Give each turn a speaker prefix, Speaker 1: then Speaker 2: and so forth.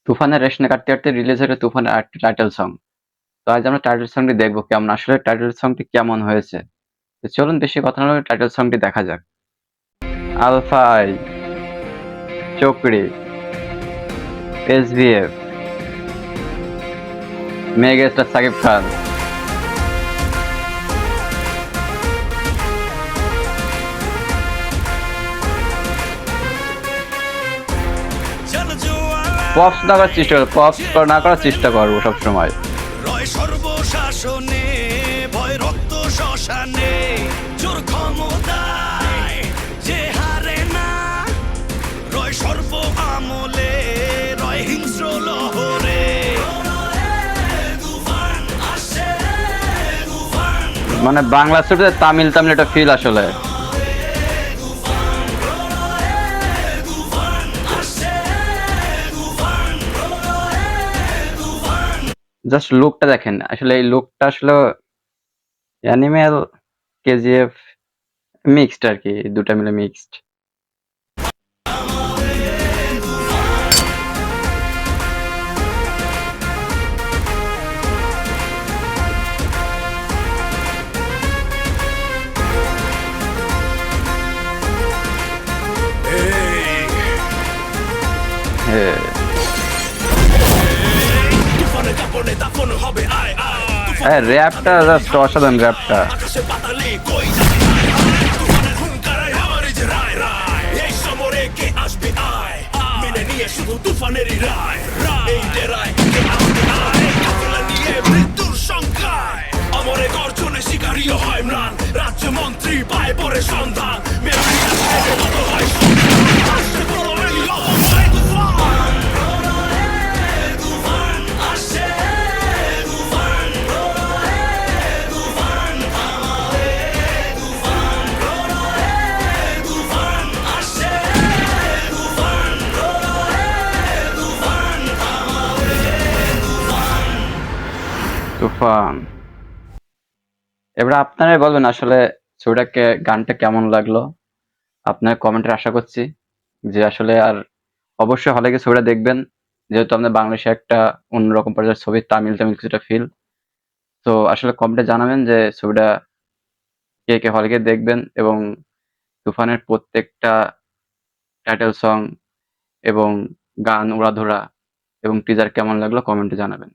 Speaker 1: তুফানের রেশনে কাটতে কাটতে রিলিজ হলো তুফানের আরেকটি টাইটেল সং। তো আজ আমরা টাইটেল সংটি দেখবো কেমন, আসলে টাইটেল সংটি কেমন হয়েছে। তো চলুন বেশি কথা না বলে টাইটেল সংটি দেখা যাক। আলফাই, চক্রি, SVF, megastar Shakib Khan. Pops না করার চেষ্টা করবো, পপস না করার চেষ্টা করবো সবসময়।
Speaker 2: রয় সর্বশাসনে, ভয় রক্ত শ্মশানে, জোর ক্ষমতায় যে হারে না, রয় সর্ব আমলে, রয় হিংস্র লহরে।
Speaker 1: মানে বাংলা ছবিতে তামিল তামিল একটা ফিল আসলে। জাস্ট লুকটা দেখেন, আসলে এই লুকটা আসলে অ্যানিমেল, কেজিএফ মিক্সড আর কি, দুটা মিলে মিক্সড। হ্যাঁ,
Speaker 2: তুফানে দাপনে দাফন হবে আয় আয়,
Speaker 1: হ্যাঁ, র্যাপটা জাস্ট অসাধারণ র্যাপটা।
Speaker 2: আকাশে পাতালে কই যাবে আয় আয়, তুফানের হুঙ্কারে আমারই যে রায় রায়, এই সমরে কে আসবে আয়, মেনে নিয়ে শুধু তুফানেরই রায়, এই ডেরায় কে আসবে আয়, কাফেলা নিয়ে মৃত্যুর সংখ্যায়, অমরে গর্জনে শিকারীও হয় ম্লান, রাজ্যমন্ত্রী পায় পরে সন্ধান, মেমোরিয়া ছেড়ে কত হয় সন্ধান, আসছে প্রলয়ের লহমায় তুফান, তুফান আসছে, তুফান, তুফান আমারে, তুফান, তুফান আসছে, তুফান, তুফান আমারে, তুফান।
Speaker 1: তুফান। এবার আপনারাই বলবেন আসলে ছবিটাকে, গানটা কেমন লাগলো। আপনার কমেন্টের আশা করছি যে আসলে, আর অবশ্যই হলে গিয়ে ছবিটা দেখবেন, যেহেতু আমাদের বাংলাদেশে একটা অন্যরকম পর্যায়ের ছবি, তামিল তামিল কিছুটা ফিল। তো আসলে কমেন্টে জানাবেন যে ছবিটা কে কে হলে গিয়ে দেখবেন, এবং তুফানের প্রত্যেকটা টাইটেল সং এবং গান উড়াধুরা এবং টিজার কেমন লাগলো কমেন্টে জানাবেন।